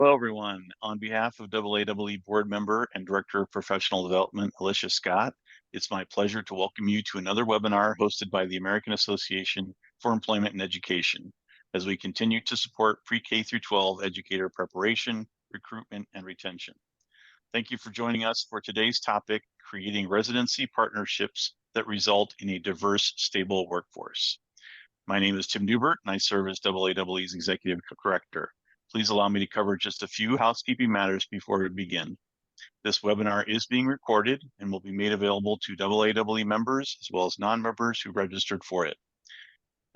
Hello, everyone. On behalf of AAE Board Member and Director of Professional Development, Alicia Scott, it's my pleasure to welcome you to another webinar hosted by the American Association for Employment and Education, as we continue to support pre-K through 12 educator preparation, recruitment, and retention. Thank you for joining us for today's topic, creating residency partnerships that result in a diverse, stable workforce. My name is Tim Newbert, and I serve as AAE's Executive Director. Please allow me to cover just a few housekeeping matters before we begin. This webinar is being recorded and will be made available to AAE members as well as non-members who registered for it.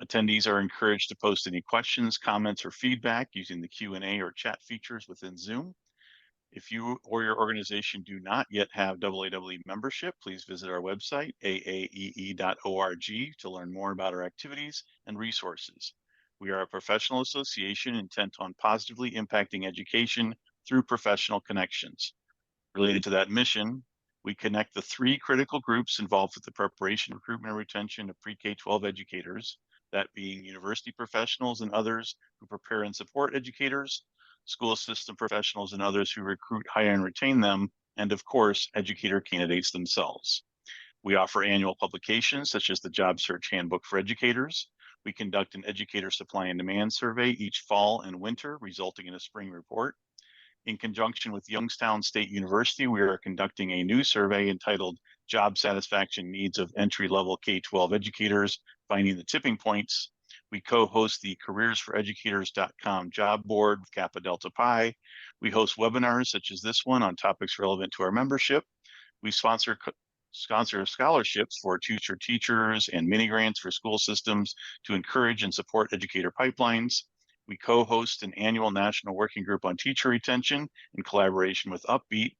Attendees are encouraged to post any questions, comments, or feedback using the Q&A or chat features within Zoom. If you or your organization do not yet have AAE membership, please visit our website, aaee.org, to learn more about our activities and resources. We are a professional association intent on positively impacting education through professional connections. Related to that mission, we connect the three critical groups involved with the preparation, recruitment, and retention of pre-K-12 educators, that being university professionals and others who prepare and support educators, school system professionals and others who recruit, hire, and retain them, and of course, educator candidates themselves. We offer annual publications such as the Job Search Handbook for Educators. We conduct an educator supply and demand survey each fall and winter, resulting in a spring report. In conjunction with Youngstown State University, we are conducting a new survey entitled Job Satisfaction Needs of Entry-Level K-12 Educators, Finding the Tipping Points. We co-host the careersforeducators.com job board with Kappa Delta Pi. We host webinars such as this one on topics relevant to our membership. We sponsor scholarships for future teachers and mini grants for school systems to encourage and support educator pipelines. We co-host an annual national working group on teacher retention in collaboration with Upbeat,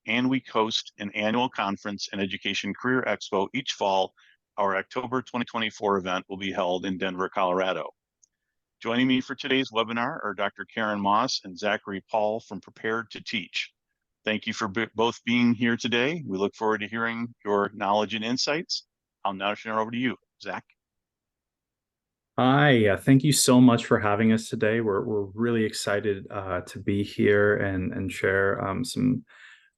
and we host an annual conference and education career expo each fall. Our October 2024 event will be held in Denver, Colorado. Joining me for today's webinar are Dr. Karen Moss and Zachary Paul from Prepared to Teach. Thank you for both being here today. We look forward to hearing your knowledge and insights. I'll now turn it over to you, Zach. Hi, thank you so much for having us today. We're really excited to be here and share some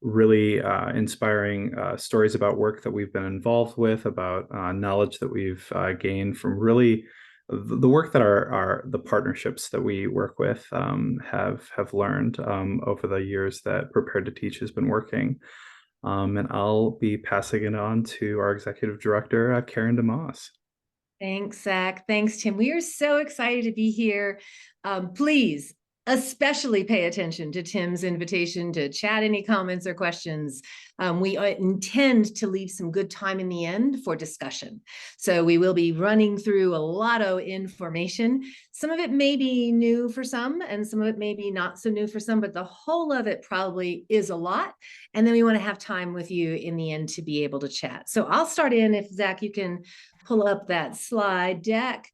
really inspiring stories about work that we've been involved with, about knowledge that we've gained from really the work that the partnerships that we work with have learned over the years that Prepared to Teach has been working. And I'll be passing it on to our executive director, Karen DeMoss. Thanks, Zach. Thanks, Tim. We are so excited to be here. Please, especially pay attention to Tim's invitation to chat any comments or questions. We intend to leave some good time in the end for discussion. So we will be running through a lot of information. Some of it may be new for some, and some of it may be not so new for some, but the whole of it probably is a lot. And then we want to have time with you in the end to be able to chat. So I'll start in, if Zach, you can pull up that slide deck.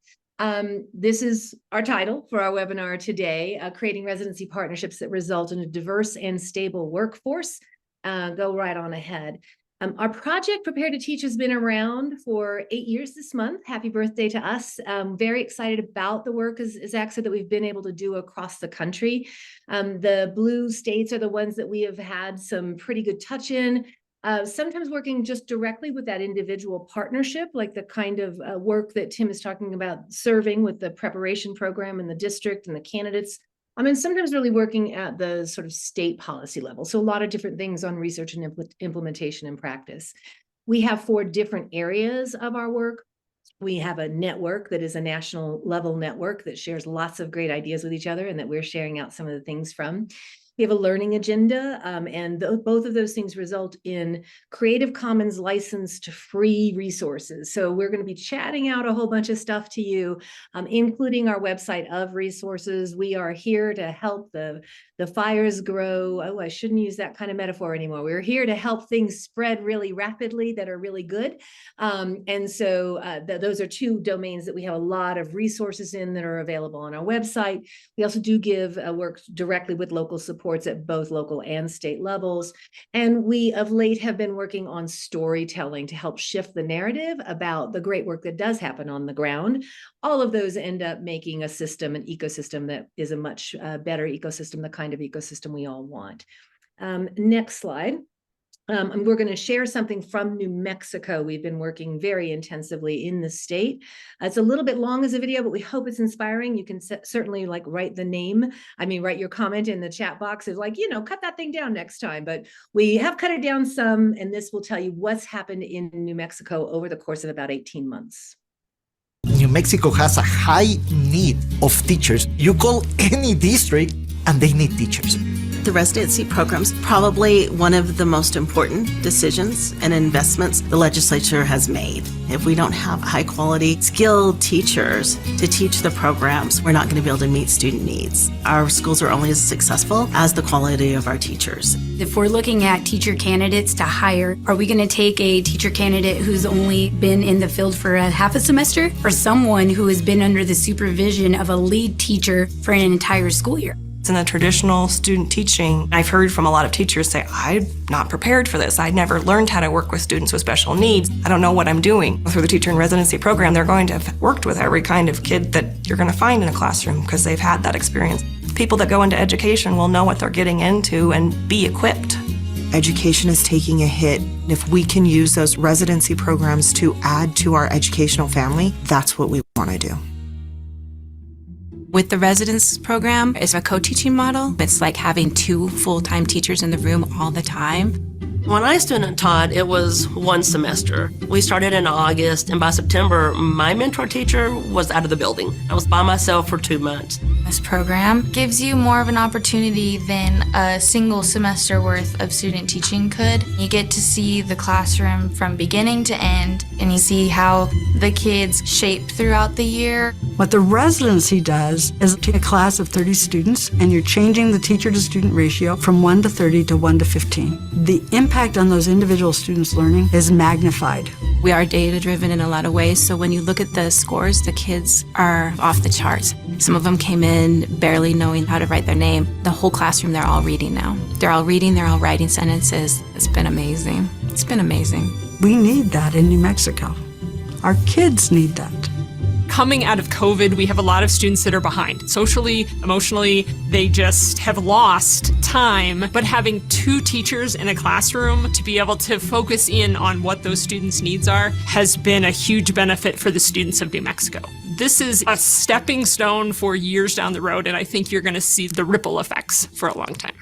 This is our title for our webinar today, Creating Residency Partnerships that Result in a Diverse and Stable Workforce. Go right on ahead. Our project, Prepare to Teach, has been around for 8 years this month. Happy birthday to us. Very excited about the work, as Zach said, that we've been able to do across the country. The blue states are the ones that we have had some pretty good touch in. Sometimes working just directly with that individual partnership, like the kind of work that Tim is talking about, serving with the preparation program in the district and the candidates. I mean, sometimes really working at the sort of state policy level. So a lot of different things on research and implementation and practice. We have 4 different areas of our work. We have a network that is a national level network that shares lots of great ideas with each other and that we're sharing out some of the things from. We have a learning agenda, and both of those things result in Creative Commons licensed free resources. So we're going to be chatting out a whole bunch of stuff to you, including our website of resources. We are here to help the fires grow. Oh, I shouldn't use that kind of metaphor anymore. We're here to help things spread really rapidly that are really good. And so those are 2 domains that we have a lot of resources in that are available on our website. We also do give work directly with local support supports at both local and state levels. And we of late have been working on storytelling to help shift the narrative about the great work that does happen on the ground. All of those end up making a system, an ecosystem that is a much better ecosystem, the kind of ecosystem we all want. Next slide. We're going to share something from New Mexico. We've been working very intensively in the state. It's a little bit long as a video, but we hope it's inspiring. You can certainly write your comment in the chat box of cut that thing down next time. But we have cut it down some, and this will tell you what's happened in New Mexico over the course of about 18 months. New Mexico has a high need of teachers. You call any district and they need teachers. The residency program's probably one of the most important decisions and investments the legislature has made. If we don't have high quality, skilled teachers to teach the programs, we're not going to be able to meet student needs. Our schools are only as successful as the quality of our teachers. If we're looking at teacher candidates to hire, are we going to take a teacher candidate who's only been in the field for a half a semester, or someone who has been under the supervision of a lead teacher for an entire school year? In the traditional student teaching, I've heard from a lot of teachers say, I'm not prepared for this. I never learned how to work with students with special needs. I don't know what I'm doing. Through the teacher in residency program, they're going to have worked with every kind of kid that you're going to find in a classroom because they've had that experience. People that go into education will know what they're getting into and be equipped. Education is taking a hit. If we can use those residency programs to add to our educational family, that's what we want to do. With the residence program, it's a co-teaching model. It's like having 2 full-time teachers in the room all the time. When I student taught, it was 1 semester. We started in August, and by September, my mentor teacher was out of the building. I was by myself for 2 months. This program gives you more of an opportunity than a single semester worth of student teaching could. You get to see the classroom from beginning to end, and you see how the kids shape throughout the year. What the residency does is take a class of 30 students, and you're changing the teacher-to-student ratio from 1 to 30 to 1 to 15. The impact on those individual students' learning is magnified. We are data-driven in a lot of ways, so when you look at the scores, the kids are off the charts. Some of them came in barely knowing how to write their name. The whole classroom, they're all reading now. They're all reading, they're all writing sentences. It's been amazing. It's been amazing. We need that in New Mexico. Our kids need that. Coming out of COVID, we have a lot of students that are behind. Socially, emotionally, they just have lost time. But having 2 teachers in a classroom to be able to focus in on what those students' needs are has been a huge benefit for the students of New Mexico. This is a stepping stone for years down the road, and I think you're going to see the ripple effects for a long time.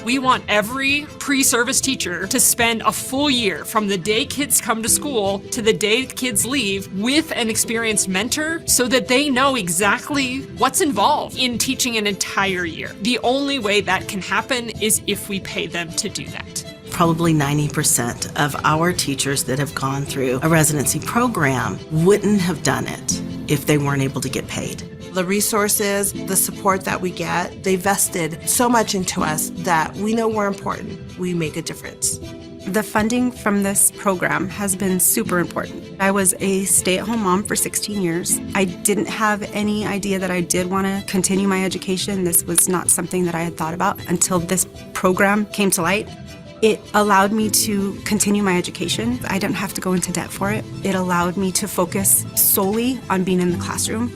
We want every pre-service teacher to spend a full year from the day kids come to school to the day kids leave with an experienced mentor so that they know exactly what's involved in teaching an entire year. The only way that can happen is if we pay them to do that. Probably 90% of our teachers that have gone through a residency program wouldn't have done it if they weren't able to get paid. The resources, the support that we get, they vested so much into us that we know we're important. We make a difference. The funding from this program has been super important. I was a stay-at-home mom for 16 years. I didn't have any idea that I did want to continue my education. This was not something that I had thought about until this program came to light. It allowed me to continue my education. I didn't have to go into debt for it. It allowed me to focus solely on being in the classroom.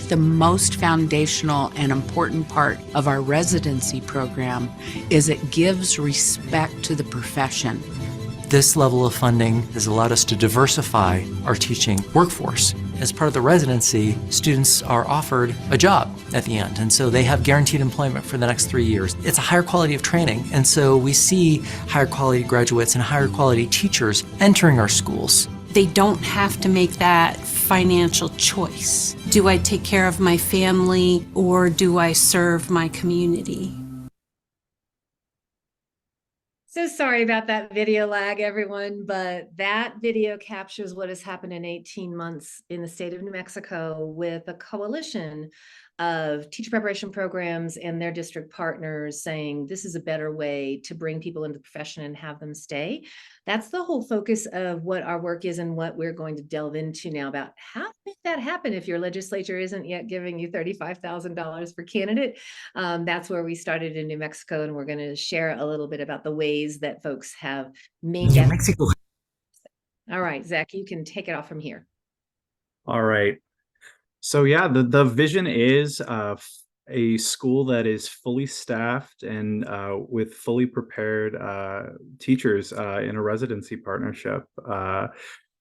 The most foundational and important part of our residency program is it gives respect to the profession. This level of funding has allowed us to diversify our teaching workforce. As part of the residency, students are offered a job at the end, and so they have guaranteed employment for the next 3 years. It's a higher quality of training, and so we see higher quality graduates and higher quality teachers entering our schools. They don't have to make that financial choice. Do I take care of my family or do I serve my community? So sorry about that video lag, everyone, but that video captures what has happened in 18 months in the state of New Mexico with a coalition of teacher preparation programs and their district partners saying this is a better way to bring people into the profession and have them stay. That's the whole focus of what our work is and what we're going to delve into now about how to make that happen if your legislature isn't yet giving you $35,000 per candidate. That's where we started in New Mexico, and we're going to share a little bit about the ways that folks have made New that. Mexico. All right, Zach, you can take it off from here. All right. So yeah, the vision is a school that is fully staffed and with fully prepared teachers in a residency partnership.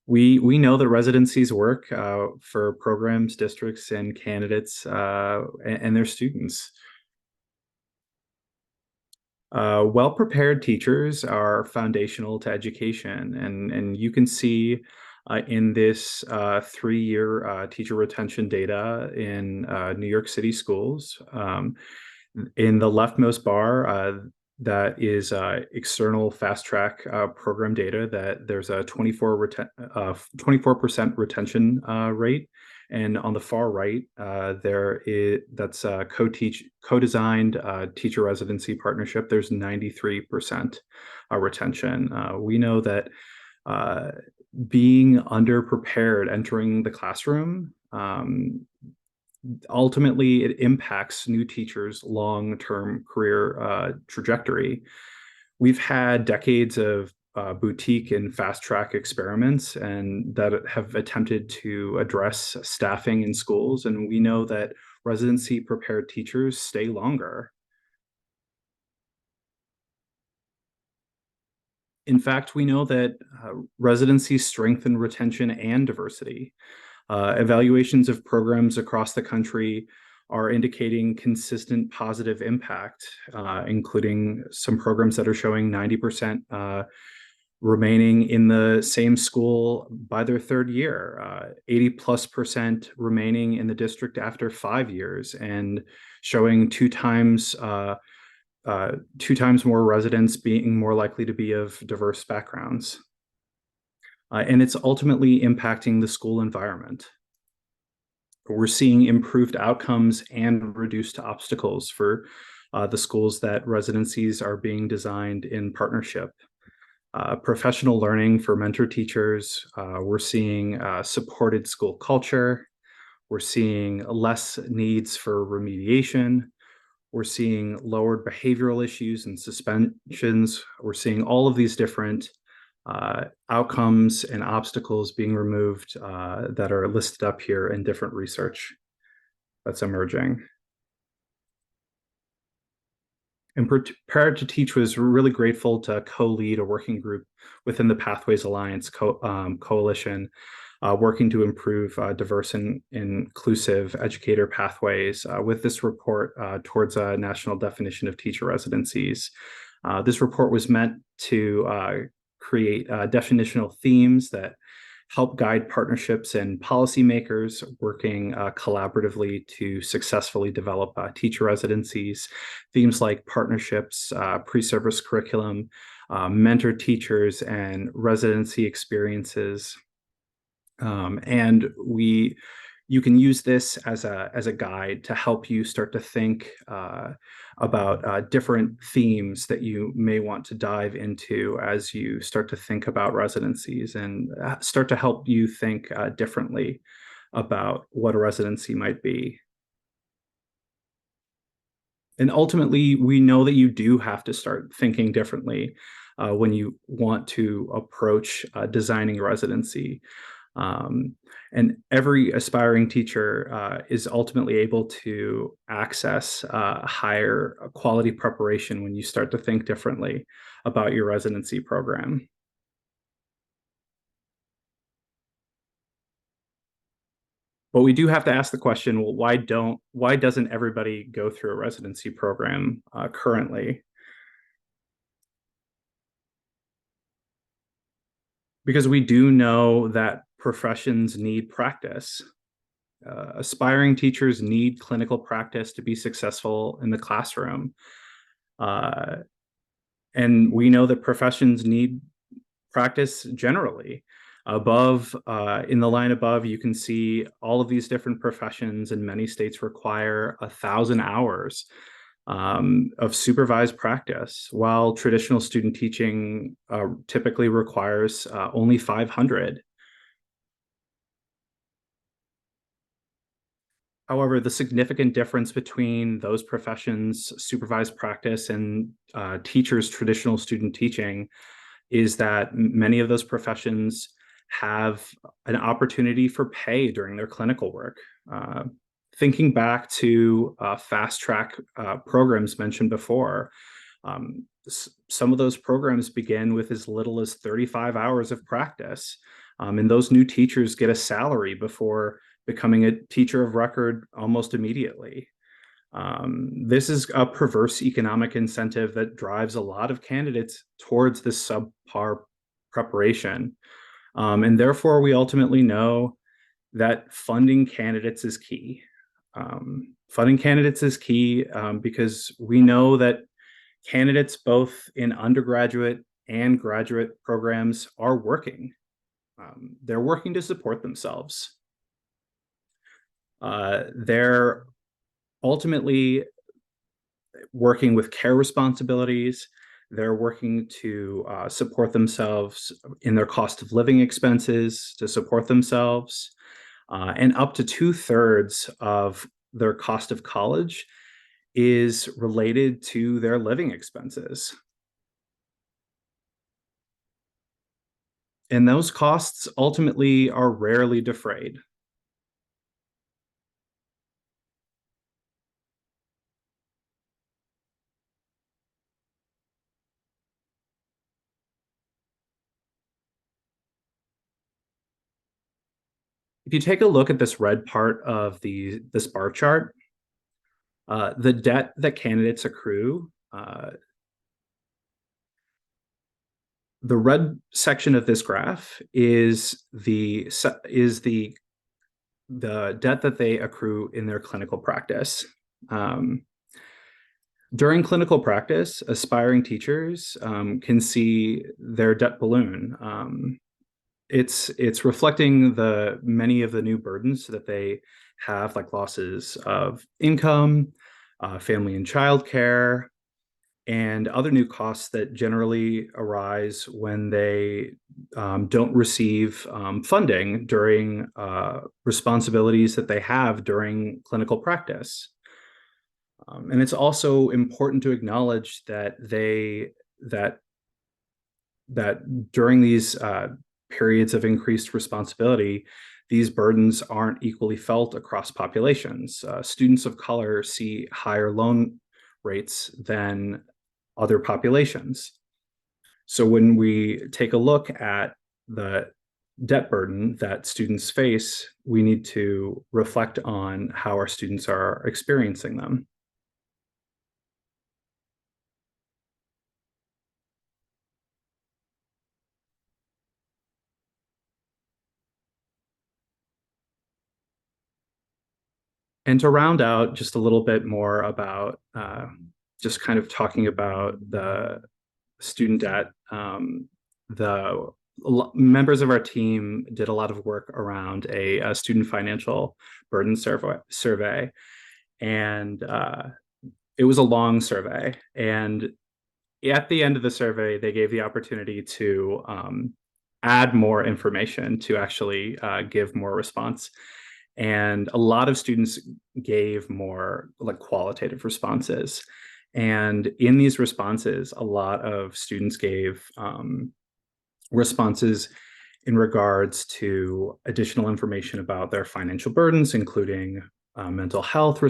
We know that residencies work for programs, districts, and candidates and their students. Well-prepared teachers are foundational to education, and you can see in this 3-year teacher retention data in New York City schools. In the leftmost bar, that is external fast track program data, that there's a 24% retention rate. And on the far right, that's a co-designed teacher residency partnership. There's 93% retention. We know that being underprepared entering the classroom, ultimately it impacts new teachers' long-term career trajectory. We've had decades of boutique and fast track experiments and that have attempted to address staffing in schools. And we know that residency prepared teachers stay longer. In fact, we know that residencies strengthen retention and diversity. Evaluations of programs across the country are indicating consistent positive impact, including some programs that are showing 90% remaining in the same school by their 3rd year, 80+% remaining in the district after 5 years, and showing 2 times more residents being more likely to be of diverse backgrounds. And it's ultimately impacting the school environment. We're seeing improved outcomes and reduced obstacles for the schools that residencies are being designed in partnership. Professional learning for mentor teachers. We're seeing supported school culture. We're seeing less needs for remediation. We're seeing lowered behavioral issues and suspensions. We're seeing all of these different outcomes and obstacles being removed that are listed up here in different research that's emerging. And Prepared to Teach was really grateful to co-lead a working group within the Pathways Alliance coalition, working to improve diverse and inclusive educator pathways with this report towards a national definition of teacher residencies. This report was meant to create definitional themes that help guide partnerships and policymakers working collaboratively to successfully develop teacher residencies. Themes like partnerships, pre-service curriculum, mentor teachers, and residency experiences. And you can use this as a guide to help you start to think about different themes that you may want to dive into as you start to think about residencies, and start to help you think differently about what a residency might be. And ultimately, we know that you do have to start thinking differently when you want to approach designing a residency. And every aspiring teacher is ultimately able to access higher quality preparation when you start to think differently about your residency program. But we do have to ask the question, well, why doesn't everybody go through a residency program currently? Because we do know that professions need practice. Aspiring teachers need clinical practice to be successful in the classroom. And we know that professions need practice generally. Above, in the line above, you can see all of these different professions, and many states require 1,000 hours of supervised practice, while traditional student teaching typically requires only 500. However, the significant difference between those professions, supervised practice, and teachers' traditional student teaching is that many of those professions have an opportunity for pay during their clinical work. Thinking back to fast track programs mentioned before, some of those programs begin with as little as 35 hours of practice. And those new teachers get a salary before becoming a teacher of record almost immediately. This is a perverse economic incentive that drives a lot of candidates towards this subpar preparation. And therefore, we ultimately know that funding candidates is key. Funding candidates is key because we know that candidates both in undergraduate and graduate programs are working. They're working to support themselves. They're ultimately working with care responsibilities. They're working to support themselves in their cost of living expenses, to support themselves. And up to 2/3 of their cost of college is related to their living expenses. And those costs ultimately are rarely defrayed. If you take a look at this red part of this bar chart, the debt that candidates accrue, the red section of this graph is the debt that they accrue in their clinical practice. During clinical practice, aspiring teachers can see their debt balloon. It's reflecting many of the new burdens that they have, like losses of income, family and childcare, and other new costs that generally arise when they don't receive funding during responsibilities that they have during clinical practice. And it's also important to acknowledge that that during these periods of increased responsibility, these burdens aren't equally felt across populations. Students of color see higher loan rates than other populations. So when we take a look at the debt burden that students face, we need to reflect on how our students are experiencing them. And to round out just a little bit more about just kind of talking about the student debt, the members of our team did a lot of work around a student financial burden survey. And it was a long survey. And at the end of the survey, they gave the opportunity to add more information to actually give more response. And a lot of students gave more like qualitative responses. And in these responses, a lot of students gave responses in regards to additional information about their financial burdens, including mental health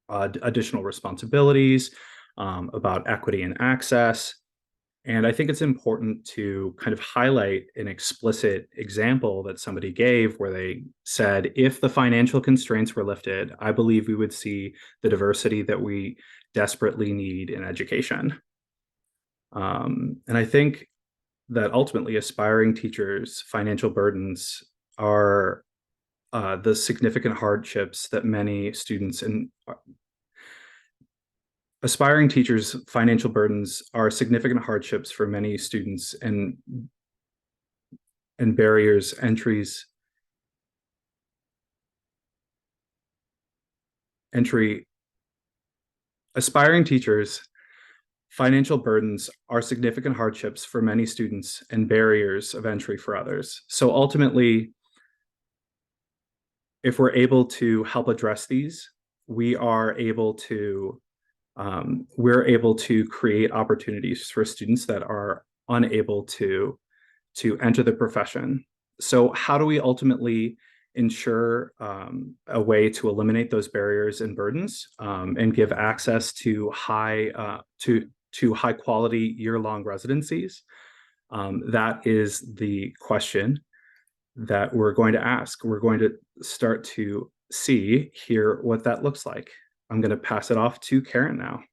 additional responsibilities, about equity and access. And I think it's important to kind of highlight an explicit example that somebody gave where they said, if the financial constraints were lifted, I believe we would see the diversity that we desperately need in education. And I think that ultimately aspiring teachers' financial burdens are the significant hardships that many students and aspiring teachers' financial burdens are significant hardships for many students, and and barriers, aspiring teachers, financial burdens are significant hardships for many students and barriers of entry for others. So ultimately, if we're able to help address these, we're able to create opportunities for students that are unable to enter the profession. So how do we ultimately ensure a way to eliminate those barriers and burdens and give access to high quality year-long residencies? That is the question that we're going to ask. We're going to start to hear what that looks like. I'm going to pass it off to Karen now.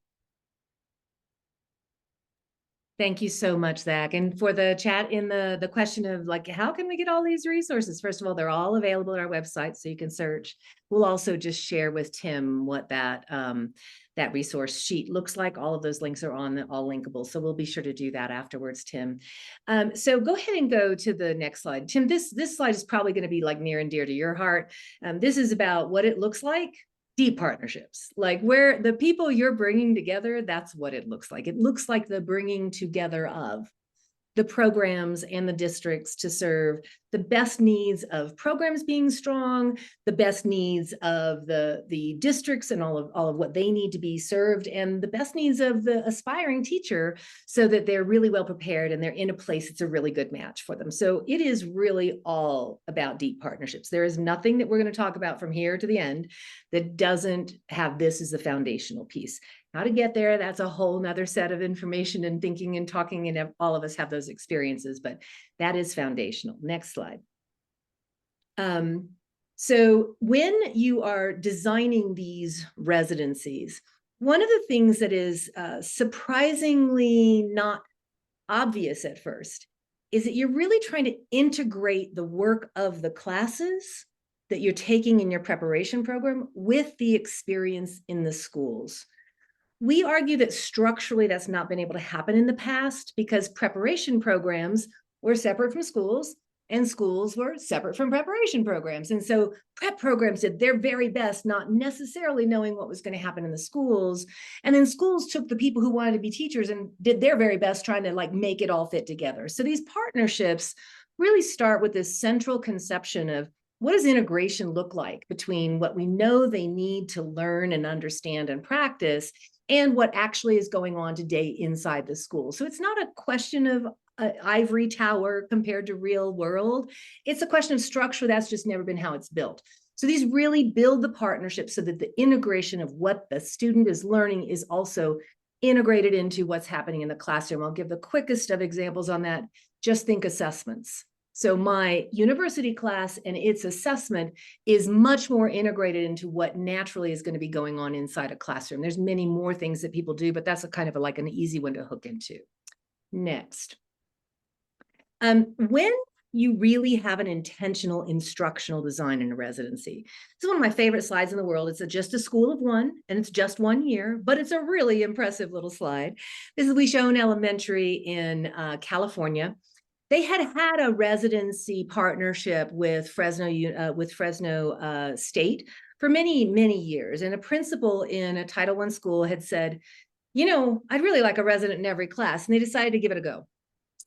Thank you so much, Zach. And for the chat in the question of like, how can we get all these resources? First of all, they're all available at our website, so you can search. We'll also just share with Tim what that resource sheet looks like. All of those links are all linkable, so we'll be sure to do that afterwards, Tim. So go ahead and go to the next slide. Tim, this slide is probably going to be like near and dear to your heart. This is about what it looks like. Deep partnerships, like where the people you're bringing together, that's what it looks like. It looks like the bringing together of the programs and the districts to serve the best needs of programs being strong, the best needs of the districts and all of what they need to be served, and the best needs of the aspiring teacher so that they're really well prepared and they're in a place that's a really good match for them. So it is really all about deep partnerships. There is nothing that we're going to talk about from here to the end that doesn't have this as the foundational piece. How to get there, that's a whole nother set of information and thinking and talking, and all of us have those experiences, but that is foundational. Next slide. So when you are designing these residencies, one of the things that is surprisingly not obvious at first is that you're really trying to integrate the work of the classes that you're taking in your preparation program with the experience in the schools. We argue that structurally that's not been able to happen in the past because preparation programs were separate from schools and schools were separate from preparation programs. And so prep programs did their very best, not necessarily knowing what was going to happen in the schools. And then schools took the people who wanted to be teachers and did their very best trying to like make it all fit together. So these partnerships really start with this central conception of what does integration look like between what we know they need to learn and understand and practice and what actually is going on today inside the school. So it's not a question of ivory tower compared to real world. It's a question of structure. That's just never been how it's built. So these really build the partnership so that the integration of what the student is learning is also integrated into what's happening in the classroom. I'll give the quickest of examples on that. Just think assessments. So my university class and its assessment is much more integrated into what naturally is going to be going on inside a classroom. There's many more things that people do, but that's a kind of like an easy one to hook into. Next. When you really have an intentional instructional design in a residency. It's one of my favorite slides in the world. It's just a school of one, and it's just 1 year, but it's a really impressive little slide. This is Lejeune Elementary in California. They had a residency partnership with Fresno State for many, many years. And a principal in a Title I school had said, you know, I'd really like a resident in every class. And they decided to give it a go.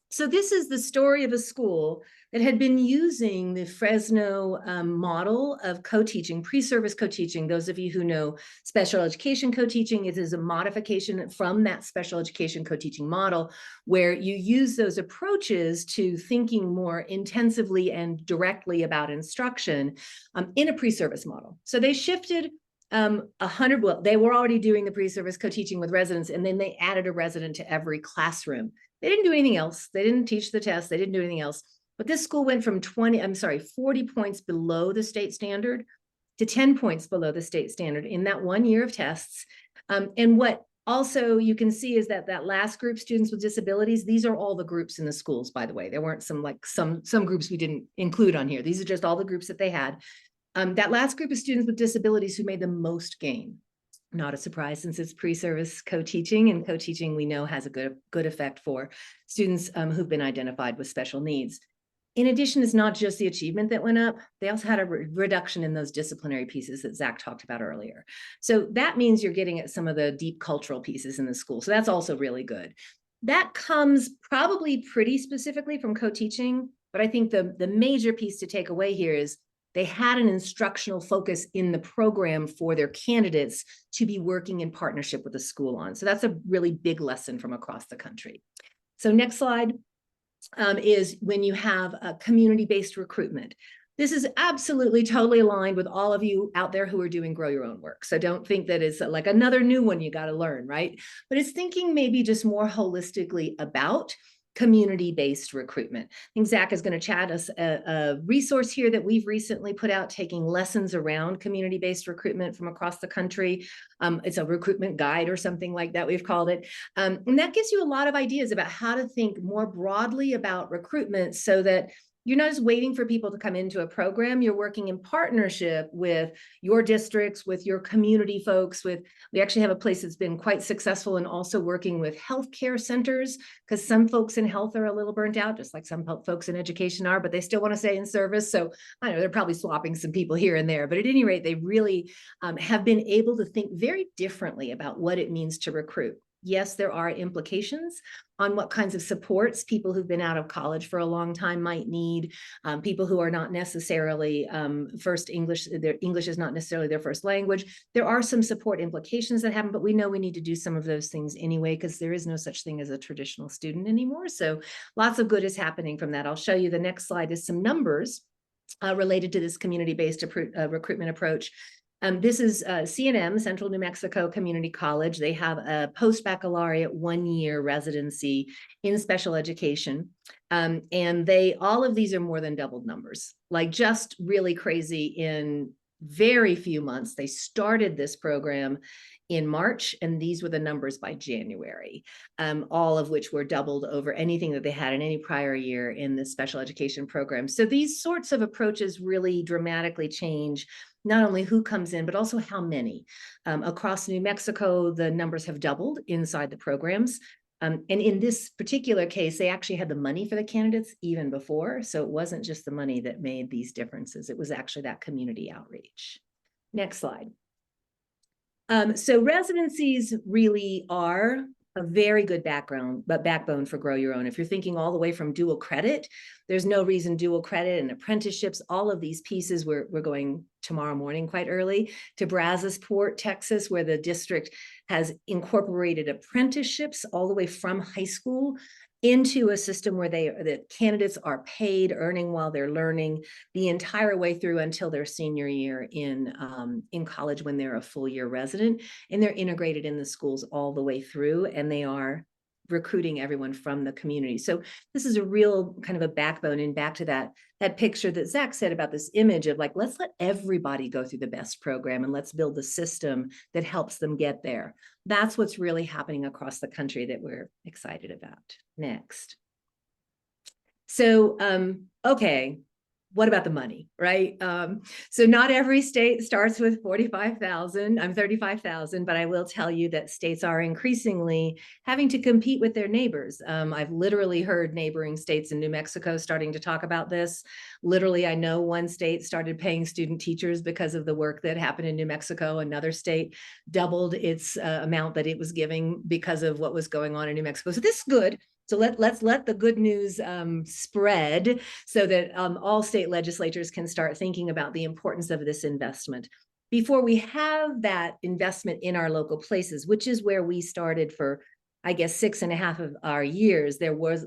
So this is the story of a school that had been using the Fresno model of co-teaching, pre-service co-teaching. Those of you who know special education co-teaching, it is a modification from that special education co-teaching model where you use those approaches to thinking more intensively and directly about instruction in a pre-service model. So they shifted well, they were already doing the pre-service co-teaching with residents, and then they added a resident to every classroom. They didn't do anything else. They didn't teach the test. They didn't do anything else. But this school went from 40 points below the state standard to 10 points below the state standard in that 1 year of tests. And what also you can see is that that last group, students with disabilities, these are all the groups in the schools, by the way. There weren't some groups we didn't include on here. These are just all the groups that they had. That last group of students with disabilities who made the most gain. Not a surprise since it's pre-service co-teaching, and co-teaching we know has a good effect for students who've been identified with special needs. In addition, it's not just the achievement that went up. They also had a reduction in those disciplinary pieces that Zach talked about earlier. So that means you're getting at some of the deep cultural pieces in the school. So that's also really good. That comes probably pretty specifically from co-teaching, but I think the major piece to take away here is they had an instructional focus in the program for their candidates to be working in partnership with the school on. So that's a really big lesson from across the country. So next slide. Is when you have a community-based recruitment. This is absolutely totally aligned with all of you out there who are doing grow your own work. So don't think that it's like another new one you got to learn, right? But it's thinking maybe just more holistically about community-based recruitment. I think Zach is going to chat us a resource here that we've recently put out, taking lessons around community-based recruitment from across the country. It's a recruitment guide or something like that, we've called it. And that gives you a lot of ideas about how to think more broadly about recruitment so that you're not just waiting for people to come into a program. You're working in partnership with your districts, with your community folks. We actually have a place that's been quite successful in also working with healthcare centers, because some folks in health are a little burnt out, just like some folks in education are, but they still want to stay in service. So I know they're probably swapping some people here and there, but at any rate, they really have been able to think very differently about what it means to recruit. Yes, there are implications on what kinds of supports people who've been out of college for a long time might need, people who are not necessarily their English is not necessarily their first language. There are some support implications that happen, but we know we need to do some of those things anyway, because there is no such thing as a traditional student anymore. So lots of good is happening from that. I'll show you the next slide is some numbers related to this community-based recruitment approach. This is CNM, Central New Mexico Community College. They have a post-baccalaureate 1-year residency in special education. And all of these are more than doubled numbers, like just really crazy in very few months. They started this program in March, and these were the numbers by January, all of which were doubled over anything that they had in any prior year in the special education program. So these sorts of approaches really dramatically change not only who comes in, but also how many. Across New Mexico, the numbers have doubled inside the programs. And in this particular case, they actually had the money for the candidates even before. So it wasn't just the money that made these differences. It was actually that community outreach. Next slide. So residencies really are a very good backbone for Grow Your Own. If you're thinking all the way from dual credit, there's no reason dual credit and apprenticeships, all of these pieces, we're going tomorrow morning quite early to Brazosport, Texas, where the district has incorporated apprenticeships all the way from high school into a system where the candidates are paid, earning while they're learning the entire way through until their senior year in college, when they're a full year resident, and they're integrated in the schools all the way through, and they are recruiting everyone from the community. So this is a real kind of a backbone, and back to that picture that Zach said about this image of like, let's let everybody go through the best program and let's build the system that helps them get there. That's what's really happening across the country that we're excited about. Next. So, okay. What about the money, right? So not every state starts with 35,000, but I will tell you that states are increasingly having to compete with their neighbors. I've literally heard neighboring states in New Mexico starting to talk about this. Literally, I know one state started paying student teachers because of the work that happened in New Mexico. Another state doubled its amount that it was giving because of what was going on in New Mexico. So this is good. So let's let the good news spread so that all state legislatures can start thinking about the importance of this investment. Before we have that investment in our local places, which is where we started for, I guess, 6.5 of our years, there was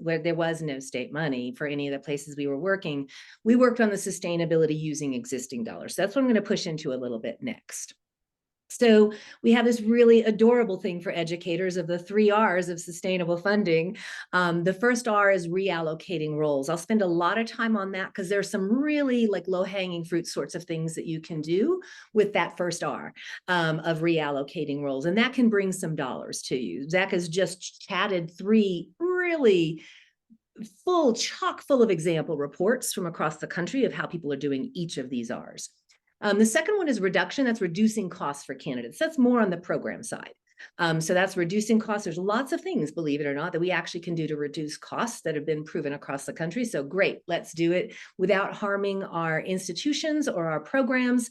no state money for any of the places we were working. We worked on the sustainability using existing dollars. So that's what I'm going to push into a little bit next. So we have this really adorable thing for educators of the 3 R's of sustainable funding. The first R is reallocating roles. I'll spend a lot of time on that because there's some really like low-hanging fruit sorts of things that you can do with that first R of reallocating roles. And that can bring some dollars to you. Zach has just chatted 3 really chock full of example reports from across the country of how people are doing each of these R's. The second one is reduction. That's reducing costs for candidates. That's more on the program side. So that's reducing costs. There's lots of things, believe it or not, that we actually can do to reduce costs that have been proven across the country. So great, let's do it without harming our institutions or our programs,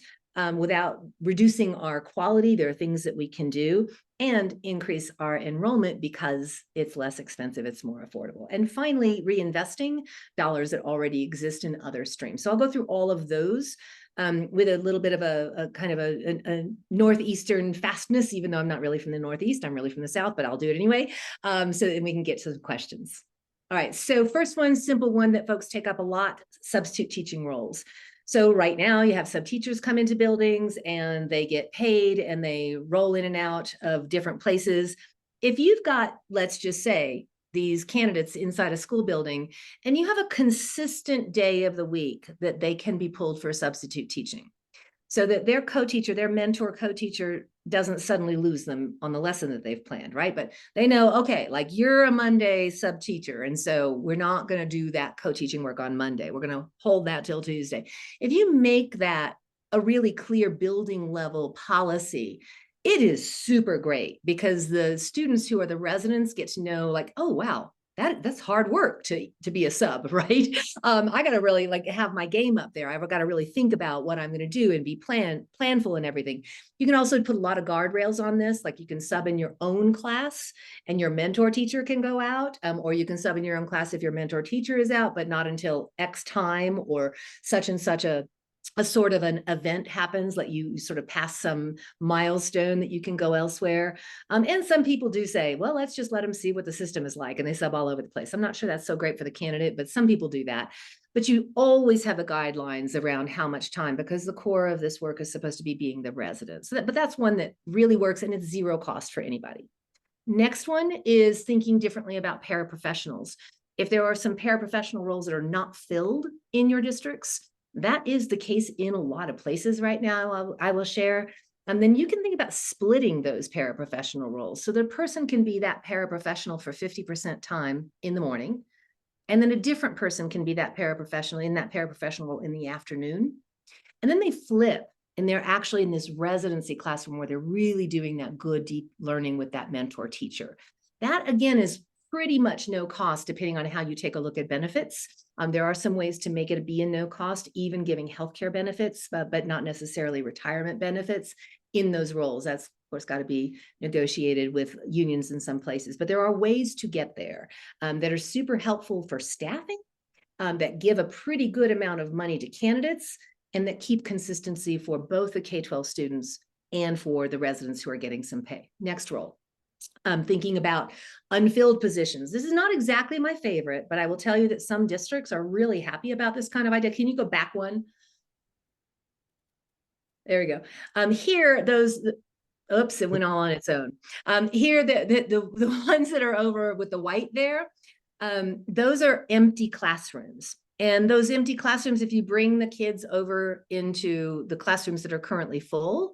without reducing our quality. There are things that we can do and increase our enrollment because it's less expensive, it's more affordable. And finally, reinvesting dollars that already exist in other streams. So I'll go through all of those with a little bit of a kind of a Northeastern fastness, even though I'm not really from the Northeast, I'm really from the South, but I'll do it anyway, so that we can get to the questions. All right, so first one, simple one that folks take up a lot, substitute teaching roles. So right now you have sub teachers come into buildings and they get paid and they roll in and out of different places. If you've got, let's just say, these candidates inside a school building, and you have a consistent day of the week that they can be pulled for substitute teaching, so that their co-teacher, their mentor co-teacher doesn't suddenly lose them on the lesson that they've planned, right? But they know, okay, like you're a Monday sub teacher, and so we're not going to do that co-teaching work on Monday. We're going to hold that till Tuesday. If you make that a really clear building level policy, it is super great because the students who are the residents get to know, like, oh, wow, that's hard work to be a sub, right? I got to really like have my game up there. I've got to really think about what I'm going to do and be planful and everything. You can also put a lot of guardrails on this. Like you can sub in your own class and your mentor teacher can go out, or you can sub in your own class if your mentor teacher is out, but not until X time or such and such a sort of an event happens, like you sort of pass some milestone that you can go elsewhere. And some people do say, well, let's just let them see what the system is like, and they sub all over the place. I'm not sure that's so great for the candidate, but some people do that. But you always have the guidelines around how much time, because the core of this work is supposed to be being the resident. But that's one that really works, and it's zero cost for anybody. Next one is thinking differently about paraprofessionals. If there are some paraprofessional roles that are not filled in your districts, that is the case in a lot of places right now, I will share. And then you can think about splitting those paraprofessional roles. So the person can be that paraprofessional for 50% time in the morning, and then a different person can be that paraprofessional in that paraprofessional role in the afternoon. And then they flip, and they're actually in this residency classroom where they're really doing that good, deep learning with that mentor teacher. That, again, is pretty much no cost, depending on how you take a look at benefits. There are some ways to make it be a no cost, even giving healthcare benefits, but not necessarily retirement benefits in those roles. That's, of course, got to be negotiated with unions in some places. But there are ways to get there that are super helpful for staffing, that give a pretty good amount of money to candidates, and that keep consistency for both the K-12 students and for the residents who are getting some pay. Next role. Thinking about unfilled positions. This is not exactly my favorite, but I will tell you that some districts are really happy about this kind of idea. Can you go back one? There we go. Here, those, oops, it went all on its own. Here, the ones that are over with the white there, those are empty classrooms. And those empty classrooms, if you bring the kids over into the classrooms that are currently full,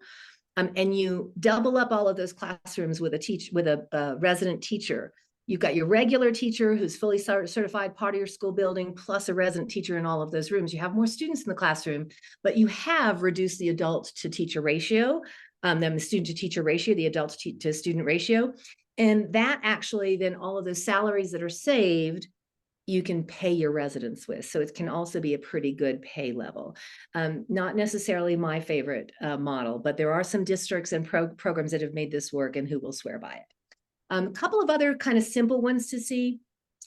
and you double up all of those classrooms with a resident teacher. You've got your regular teacher who's fully certified, part of your school building, plus a resident teacher in all of those rooms. You have more students in the classroom, but you have reduced the adult to teacher ratio, the student to teacher ratio, the adult to student ratio. And that actually, then all of those salaries that are saved, you can pay your residents with. So it can also be a pretty good pay level. Not necessarily my favorite model, but there are some districts and programs that have made this work and who will swear by it. A couple of other kind of simple ones to see.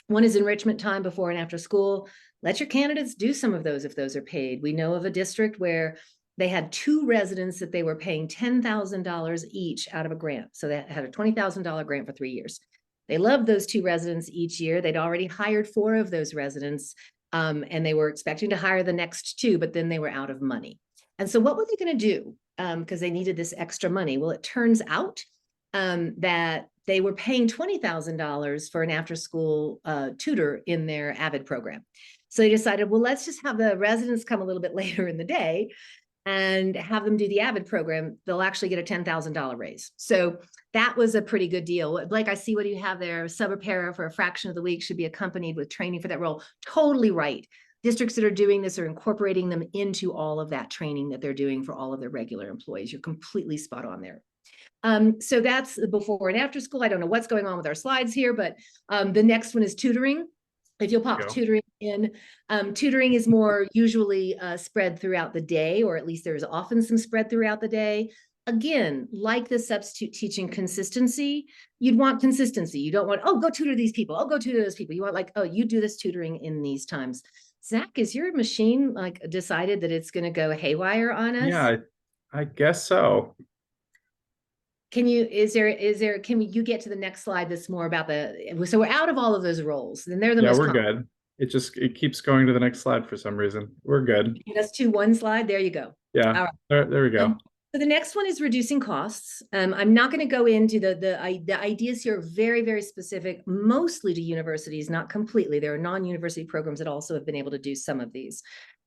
One is enrichment time before and after school. Let your candidates do some of those if those are paid. We know of a district where they had 2 residents that they were paying $10,000 each out of a grant. So they had a $20,000 grant for 3 years. They loved those 2 residents each year. They'd already hired 4 of those residents, and they were expecting to hire the next 2, but then they were out of money. And so what were they going to do? Because they needed this extra money. Well, it turns out that they were paying $20,000 for an after-school tutor in their AVID program. So they decided, well, let's just have the residents come a little bit later in the day and have them do the AVID program. They'll actually get a $10,000 raise. So that was a pretty good deal. Blake, I see what you have there. Sub-para for a fraction of the week should be accompanied with training for that role. Totally right. Districts that are doing this are incorporating them into all of that training that they're doing for all of their regular employees. You're completely spot on there. So that's the before and after school. I don't know what's going on with our slides here, but the next one is tutoring. If you'll pop tutoring in, tutoring is more usually spread throughout the day, or at least there's often some spread throughout the day. Again, like the substitute teaching consistency, you'd want consistency. You don't want, oh, go tutor these people. Oh, go tutor those people. You want like, oh, you do this tutoring in these times. Zach, is your machine like decided that it's going to go haywire on us? Yeah, I guess so. Can you, can you get to the next slide that's more about so we're out of all of those roles. Then they're the most we're good. It keeps going to the next slide for some reason. We're good. That's one slide. There you go. Yeah, all right. There we go. So the next one is reducing costs. I'm not going to go into the ideas here are very, very specific, mostly to universities, not completely. There are non-university programs that also have been able to do some of these.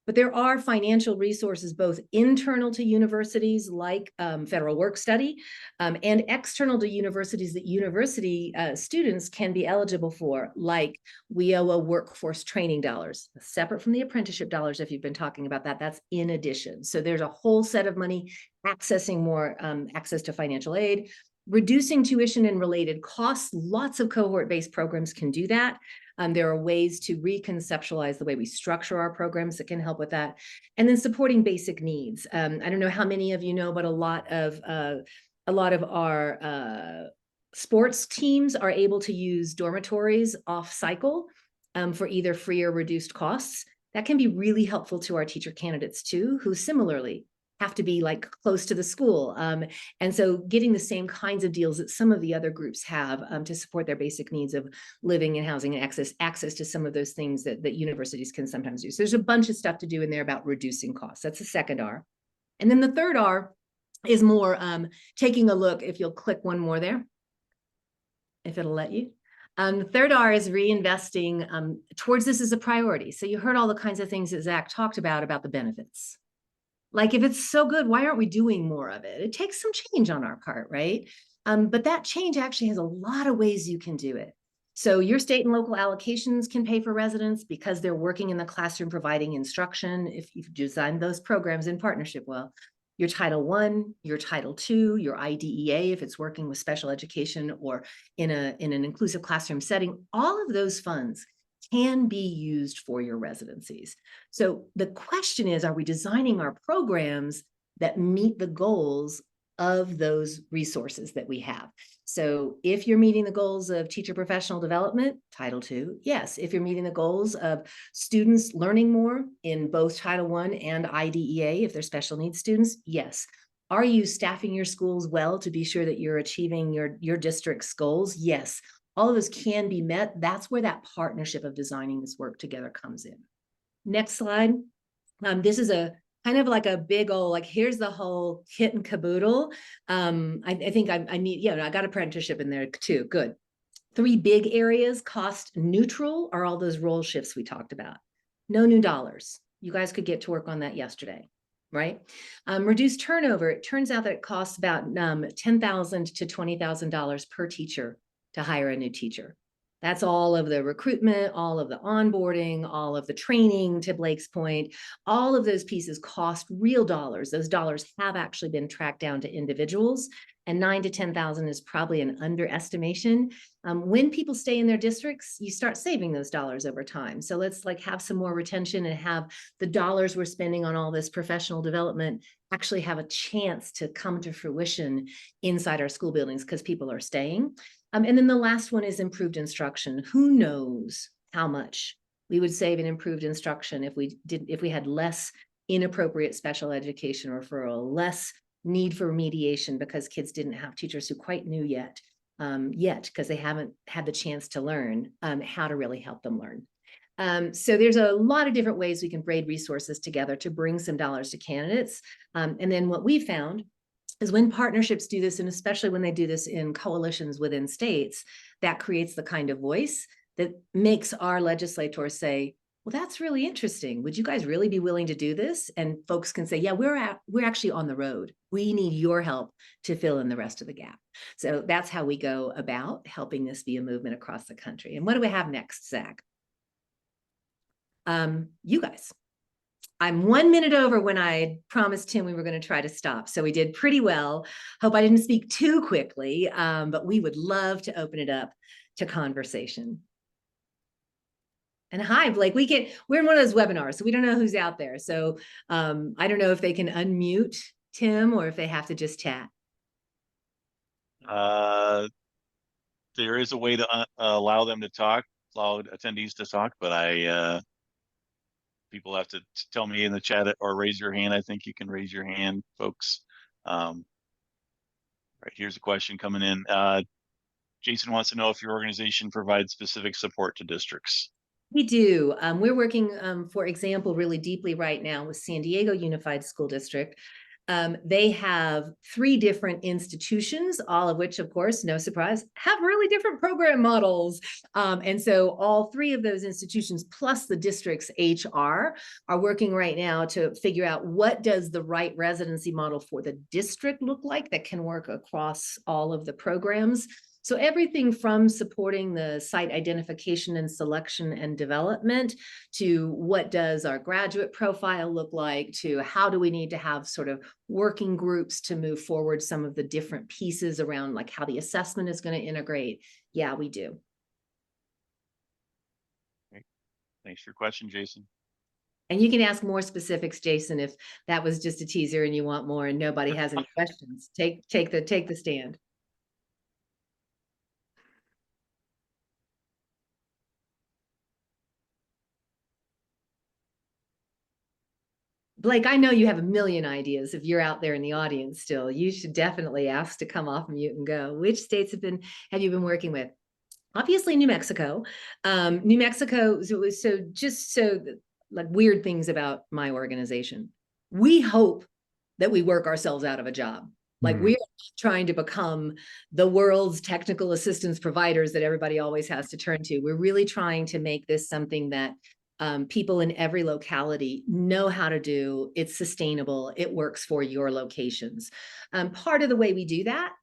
But there are financial resources, both internal to universities like federal work study and external to universities that university students can be eligible for, like WIOA workforce training dollars, separate from the apprenticeship dollars. If you've been talking about that, that's in addition. So there's a whole set of money accessing more access to financial aid. Reducing tuition and related costs, lots of cohort-based programs can do that. There are ways to reconceptualize the way we structure our programs that can help with that. And then supporting basic needs. I don't know how many of you know, but a lot of our sports teams are able to use dormitories off cycle for either free or reduced costs. That can be really helpful to our teacher candidates too, who similarly have to be like close to the school. And so getting the same kinds of deals that some of the other groups have to support their basic needs of living and housing and access to some of those things that universities can sometimes do. So there's a bunch of stuff to do in there about reducing costs. That's the second R. And then the third R is more taking a look, if you'll click one more there, if it'll let you. The third R is reinvesting towards this as a priority. So you heard all the kinds of things that Zach talked about the benefits. Like, if it's so good, why aren't we doing more of it? It takes some change on our part, right? But that change actually has a lot of ways you can do it. So your state and local allocations can pay for residents because they're working in the classroom providing instruction. If you've designed those programs in partnership well, your Title I, your Title II, your IDEA, if it's working with special education or in an inclusive classroom setting, all of those funds can be used for your residencies. So the question is, are we designing our programs that meet the goals of those resources that we have? So if you're meeting the goals of teacher professional development, Title II, yes. If you're meeting the goals of students learning more in both Title I and IDEA, if they're special needs students, yes. Are you staffing your schools well to be sure that you're achieving your district's goals? Yes. All of those can be met. That's where that partnership of designing this work together comes in. Next slide. This is a kind of like a big old, like, here's the whole kit and caboodle. I think I need, I got apprenticeship in there too. Good. 3 big areas. Cost neutral are all those role shifts we talked about. No new dollars. You guys could get to work on that yesterday, right? Reduced turnover. It turns out that it costs about $10,000 to $20,000 per teacher to hire a new teacher. That's all of the recruitment, all of the onboarding, all of the training, to Blake's point. All of those pieces cost real dollars. Those dollars have actually been tracked down to individuals, and $9,000 to $10,000 is probably an underestimation. When people stay in their districts, you start saving those dollars over time. So let's have some more retention and have the dollars we're spending on all this professional development actually have a chance to come to fruition inside our school buildings because people are staying. And then the last one is improved instruction. Who knows how much we would save in improved instruction if we had less inappropriate special education referral, less need for remediation because kids didn't have teachers who quite knew yet because they haven't had the chance to learn how to really help them learn. So there's a lot of different ways we can braid resources together to bring some dollars to candidates. And then what we found is when partnerships do this, and especially when they do this in coalitions within states, that creates the kind of voice that makes our legislators say, well, that's really interesting. Would you guys really be willing to do this? And folks can say, yeah, we're actually on the road. We need your help to fill in the rest of the gap. So that's how we go about helping this be a movement across the country. And what do we have next, Zach? You guys. I'm 1 minute over when I promised Tim we were going to try to stop. So we did pretty well. Hope I didn't speak too quickly, but we would love to open it up to conversation. And hi, Blake, we're in one of those webinars, so we don't know who's out there. So I don't know if they can unmute Tim or if they have to just chat. There is a way to allow them to talk, allow attendees to talk, but people have to tell me in the chat or raise your hand. I think you can raise your hand, folks. Right, here's a question coming in. Jason wants to know if your organization provides specific support to districts. We do. We're working, for example, really deeply right now with San Diego Unified School District. They have 3 different institutions, all of which, of course, no surprise, have really different program models. And so all 3 of those institutions, plus the district's HR, are working right now to figure out what does the right residency model for the district look like that can work across all of the programs. So everything from supporting the site identification and selection and development to what does our graduate profile look like to how do we need to have sort of working groups to move forward some of the different pieces around like how the assessment is going to integrate. Yeah, we do. Great. Thanks for your question, Jason. And you can ask more specifics, Jason, if that was just a teaser and you want more and nobody has any questions. Take the stand. Blake, I know you have a million ideas. If you're out there in the audience still, you should definitely ask to come off mute and go. Which states have you been working with? Obviously, New Mexico. New Mexico, like weird things about my organization. We hope that we work ourselves out of a job. Like we're trying to become the world's technical assistance providers that everybody always has to turn to. We're really trying to make this something that people in every locality know how to do. It's sustainable. It works for your locations. Part of the way we do that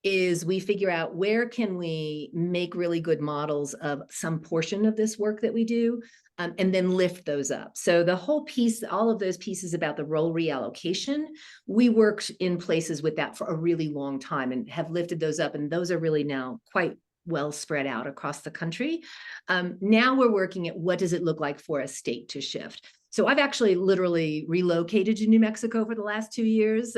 is we figure out where can we make really good models of some portion of this work that we do, and then lift those up. So the whole piece, all of those pieces about the role reallocation, we worked in places with that for a really long time and have lifted those up. And those are really now quite well spread out across the country. Now we're working at what does it look like for a state to shift. So I've actually literally relocated to New Mexico for the last 2 years.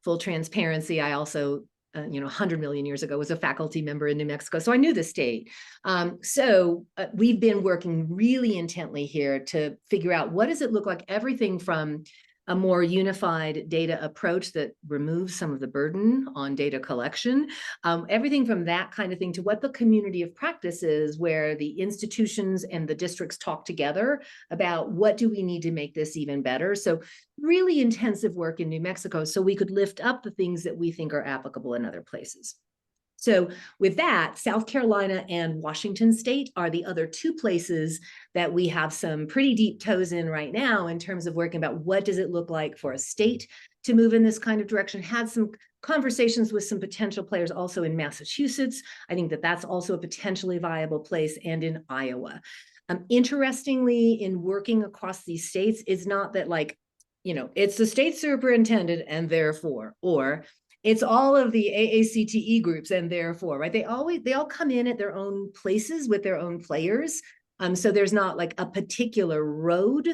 Full transparency, I also 100 million years ago was a faculty member in New Mexico. So I knew the state. We've been working really intently here to figure out what does it look like, everything from a more unified data approach that removes some of the burden on data collection, everything from that kind of thing to what the community of practice is, where the institutions and the districts talk together about what do we need to make this even better. So really intensive work in New Mexico so we could lift up the things that we think are applicable in other places. So with that, South Carolina and Washington State are the other 2 places that we have some pretty deep toes in right now in terms of working about what does it look like for a state to move in this kind of direction. Had some conversations with some potential players also in Massachusetts. I think that that's also a potentially viable place, and in Iowa. Interestingly, in working across these states, it's not that like, it's the state superintendent and therefore, or it's all of the AACTE groups and therefore, right? They all come in at their own places with their own players. So there's not like a particular road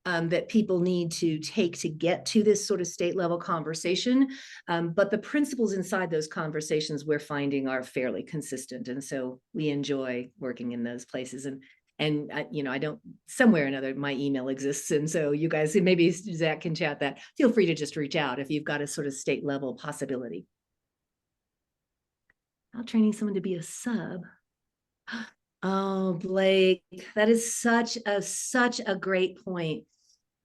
that people need to take to get to this sort of state level conversation. But the principles inside those conversations we're finding are fairly consistent. And so we enjoy working in those places. And I don't, somewhere or another, my email exists. And so you guys, maybe Zach can chat that. Feel free to just reach out if you've got a sort of state level possibility. Now training someone to be a sub. Oh, Blake, that is such a great point.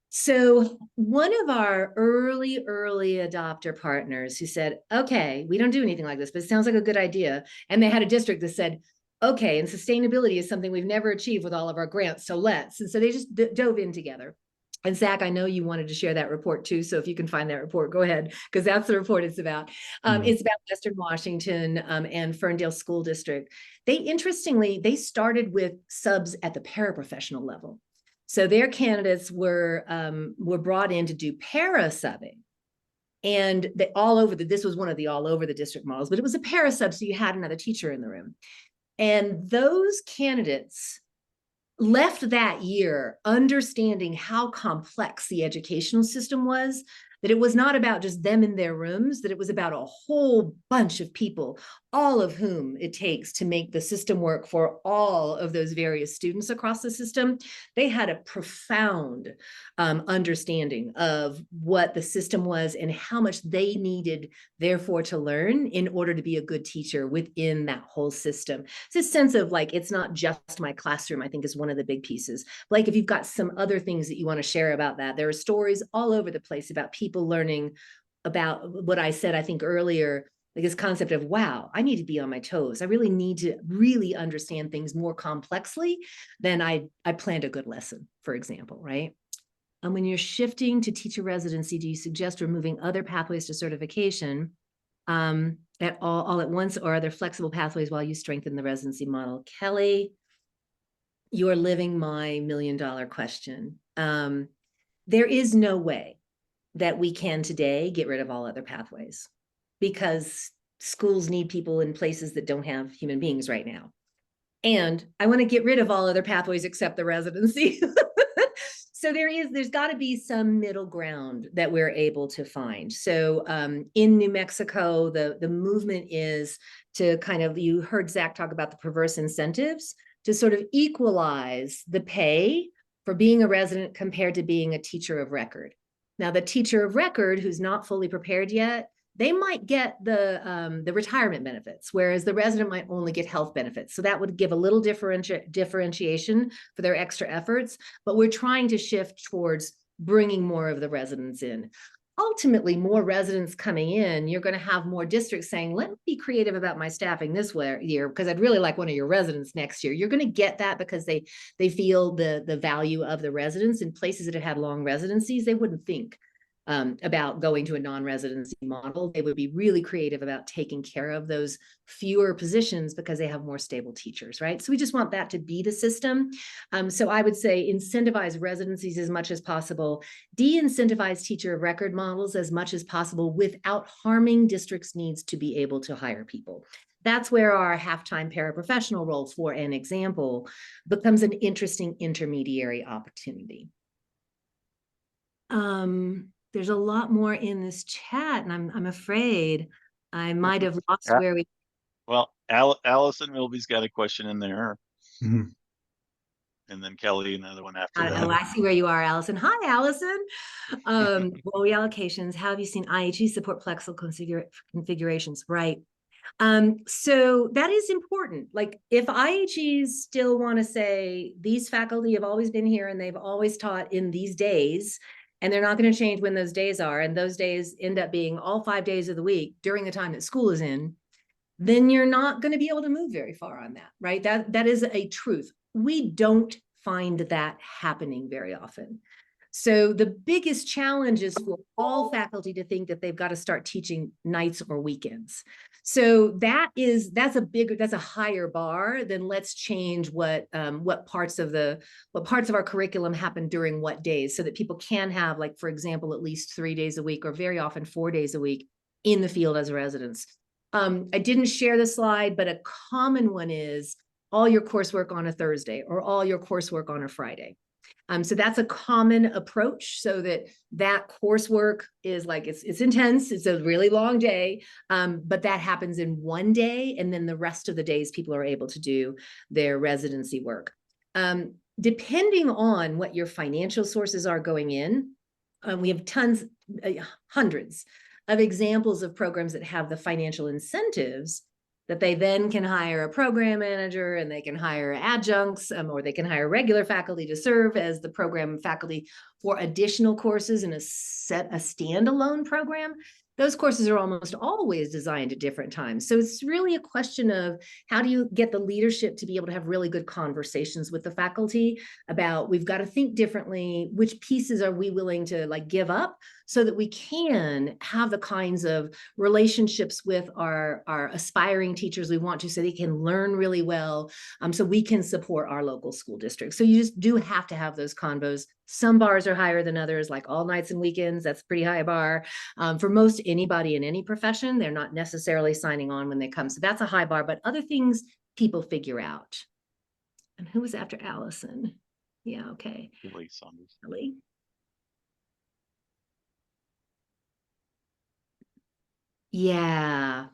So one of our early adopter partners who said, okay, we don't do anything like this, but it sounds like a good idea. And they had a district that said, okay, and sustainability is something we've never achieved with all of our grants, so let's. And so they just dove in together. And Zach, I know you wanted to share that report too, so if you can find that report, go ahead, because that's the report it's about. It's about Western Washington and Ferndale School District. Interestingly, they started with subs at the paraprofessional level. So their candidates were brought in to do para-subbing. And they this was one of the all over the district models, but it was a para-sub, so you had another teacher in the room. And those candidates left that year understanding how complex the educational system was, that it was not about just them in their rooms, that it was about a whole bunch of people, all of whom it takes to make the system work for all of those various students across the system. They had a profound understanding of what the system was and how much they needed, therefore, to learn in order to be a good teacher within that whole system. It's a sense of like, it's not just my classroom, I think is one of the big pieces. Like if you've got some other things that you want to share about that, there are stories all over the place about people learning about what I said, I think earlier, like this concept of, wow, I need to be on my toes. I really need to really understand things more complexly than I planned a good lesson, for example, right? And when you're shifting to teacher residency, do you suggest removing other pathways to certification at all at once, or are there flexible pathways while you strengthen the residency model? Kelly, you're living my $1 million question. There is no way that we can today get rid of all other pathways, because schools need people in places that don't have human beings right now. And I want to get rid of all other pathways except the residency. So there's got to be some middle ground that we're able to find. So in New Mexico, the movement is to kind of, you heard Zach talk about the perverse incentives, to sort of equalize the pay for being a resident compared to being a teacher of record. Now, the teacher of record who's not fully prepared yet, they might get the retirement benefits, whereas the resident might only get health benefits. So that would give a little differentiation for their extra efforts, but we're trying to shift towards bringing more of the residents in. Ultimately, more residents coming in, you're going to have more districts saying, let me be creative about my staffing this year, because I'd really like one of your residents next year. You're going to get that because they feel the value of the residents. In places that have had long residencies, they wouldn't think about going to a non-residency model. They would be really creative about taking care of those fewer positions because they have more stable teachers, right? So we just want that to be the system. So I would say incentivize residencies as much as possible, de-incentivize teacher of record models as much as possible without harming districts' needs to be able to hire people. That's where our half-time paraprofessional role, for an example, becomes an interesting intermediary opportunity. There's a lot more in this chat, and I'm afraid I might have lost where we. Well, Allison Milby's got a question in there. Mm-hmm. And then Kelly, another one after that. Oh, I see where you are, Allison. Hi, Allison. Well, reallocations. How have you seen IHE support flexible configurations? Right. So that is important. Like if IHEs still want to say these faculty have always been here and they've always taught in these days, and they're not going to change when those days are, and those days end up being all 5 days of the week during the time that school is in, then you're not going to be able to move very far on that, right? That is a truth. We don't find that happening very often. So the biggest challenge is for all faculty to think that they've got to start teaching nights or weekends. So that's a higher bar than let's change what parts of our curriculum happen during what days, so that people can have, like, for example, at least 3 days a week, or very often 4 days a week in the field as residents. I didn't share the slide, but a common one is all your coursework on a Thursday or all your coursework on a Friday. So that's a common approach, so that coursework is like, it's intense. It's a really long day, but that happens in one day. And then the rest of the days, people are able to do their residency work. Depending on what your financial sources are going in, we have hundreds of examples of programs that have the financial incentives that they then can hire a program manager, and they can hire adjuncts, or they can hire regular faculty to serve as the program faculty for additional courses in a standalone program. Those courses are almost always designed at different times. So it's really a question of how do you get the leadership to be able to have really good conversations with the faculty about, we've got to think differently. Which pieces are we willing to give up so that we can have the kinds of relationships with our aspiring teachers we want to, so they can learn really well, so we can support our local school districts. So you just do have to have those convos. Some bars are higher than others, like all nights and weekends. That's a pretty high bar. For most anybody in any profession, they're not necessarily signing on when they come. So that's a high bar, but other things people figure out. And who was after Allison? Yeah, okay. Kelly Saunders. Kelly. Yeah.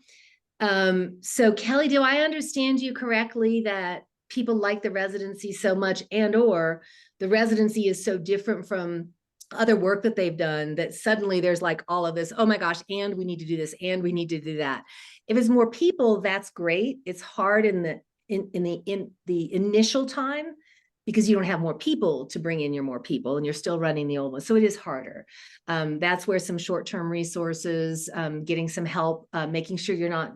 So Kelly, do I understand you correctly that people like the residency so much, and or the residency is so different from other work that they've done that suddenly there's like all of this, oh my gosh, and we need to do this, and we need to do that. If it's more people, that's great. It's hard in the initial time, because you don't have more people to bring in your more people, and you're still running the old one. So it is harder. That's where some short-term resources, getting some help, making sure you're not,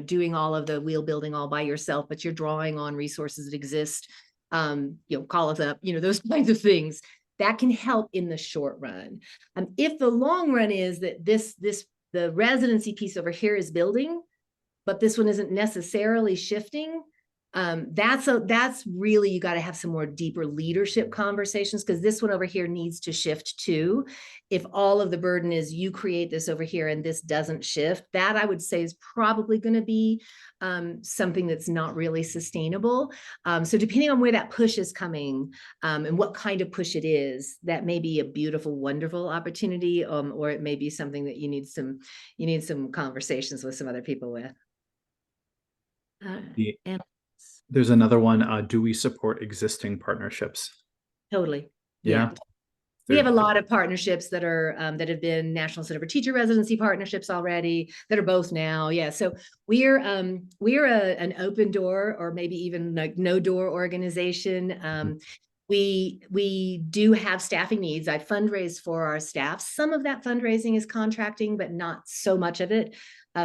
doing all of the wheel building all by yourself, but you're drawing on resources that exist, call us up, those kinds of things that can help in the short run. If the long run is that the residency piece over here is building, but this one isn't necessarily shifting, that's really, you got to have some more deeper leadership conversations, because this one over here needs to shift too. If all of the burden is you create this over here and this doesn't shift, that I would say is probably going to be something that's not really sustainable. So depending on where that push is coming, and what kind of push it is, that may be a beautiful, wonderful opportunity, or it may be something that you need some conversations with some other people with. And there's another one. Do we support existing partnerships? Totally. Yeah. We have a lot of partnerships that are that have been National Center for Teacher Residency partnerships already, that are both now. Yeah. So we're an open door, or maybe even like no door organization. We do have staffing needs. I fundraise for our staff. Some of that fundraising is contracting, but not so much of it.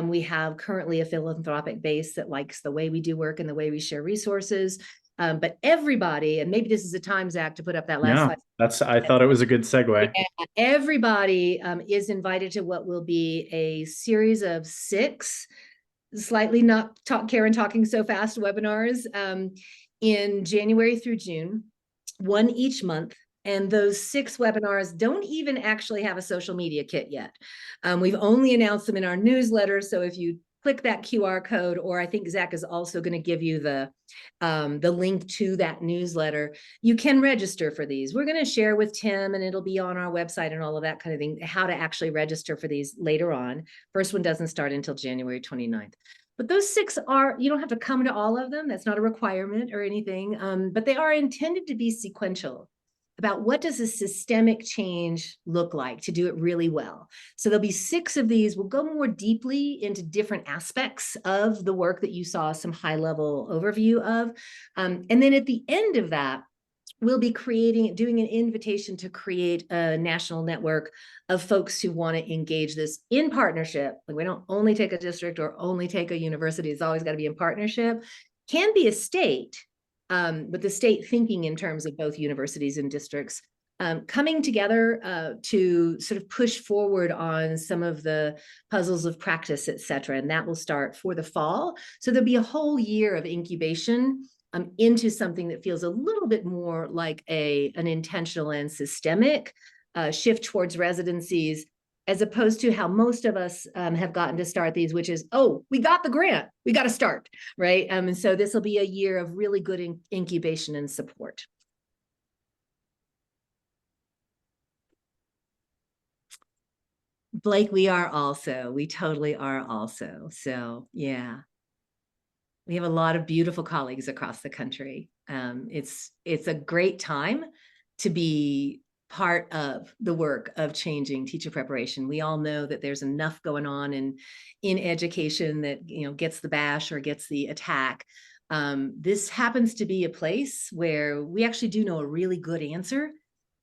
We have currently a philanthropic base that likes the way we do work and the way we share resources. But everybody, and maybe this is a time, Zach, to put up that last slide. I thought it was a good segue. Everybody is invited to what will be a series of 6 slightly not Karen talking so fast webinars in January through June, 1 each month. And those 6 webinars don't even actually have a social media kit yet. We've only announced them in our newsletter. So if you click that QR code, or I think Zach is also going to give you the link to that newsletter, you can register for these. We're going to share with Tim, and it'll be on our website and all of that kind of thing, how to actually register for these later on. First one doesn't start until January 29th. But those 6 you don't have to come to all of them. That's not a requirement or anything, but they are intended to be sequential, about what does a systemic change look like to do it really well. So there'll be 6 of these. We'll go more deeply into different aspects of the work that you saw some high-level overview of. And then at the end of that, we'll be doing an invitation to create a national network of folks who want to engage this in partnership. Like, we don't only take a district or only take a university. It's always got to be in partnership. Can be a state, but the state thinking in terms of both universities and districts, coming together to sort of push forward on some of the puzzles of practice, et cetera. And that will start for the fall. So there'll be a whole year of incubation into something that feels a little bit more like an intentional and systemic shift towards residencies, as opposed to how most of us have gotten to start these, which is, oh, we got the grant, we got to start, right? And so this will be a year of really good incubation and support. Blake, we totally are also. So yeah, we have a lot of beautiful colleagues across the country. It's a great time to be part of the work of changing teacher preparation. We all know that there's enough going on in education that gets the bash or gets the attack. This happens to be a place where we actually do know a really good answer,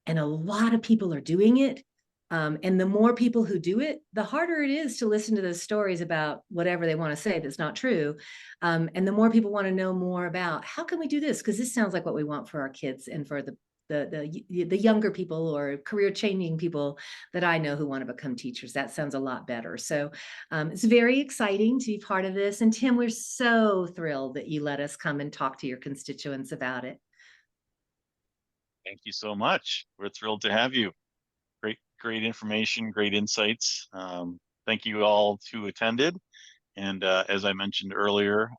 and a lot of people are doing it. And the more people who do it, the harder it is to listen to those stories about whatever they want to say that's not true. And the more people want to know more about how can we do this, because this sounds like what we want for our kids and for the the younger people or career changing people that I know who want to become teachers. That sounds a lot better. So it's very exciting to be part of this. And Tim, we're so thrilled that you let us come and talk to your constituents about it. Thank you so much. We're thrilled to have you. Great information, great insights. Thank you all who attended. And as I mentioned earlier,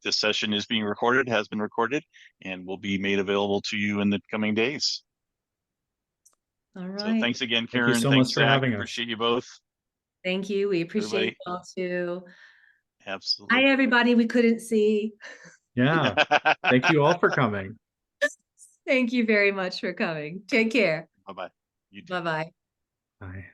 this session is being recorded, has been recorded, and will be made available to you in the coming days. All right. So thanks again, Karen. Thank you so Thanks, much for Zach. having us. Appreciate you both. Thank you. We appreciate Everybody. you all too. Absolutely. Hi, everybody we couldn't see. Yeah. Thank you all for coming. Thank you very much for coming. Take care. Bye-bye. You too. Bye-bye. Bye.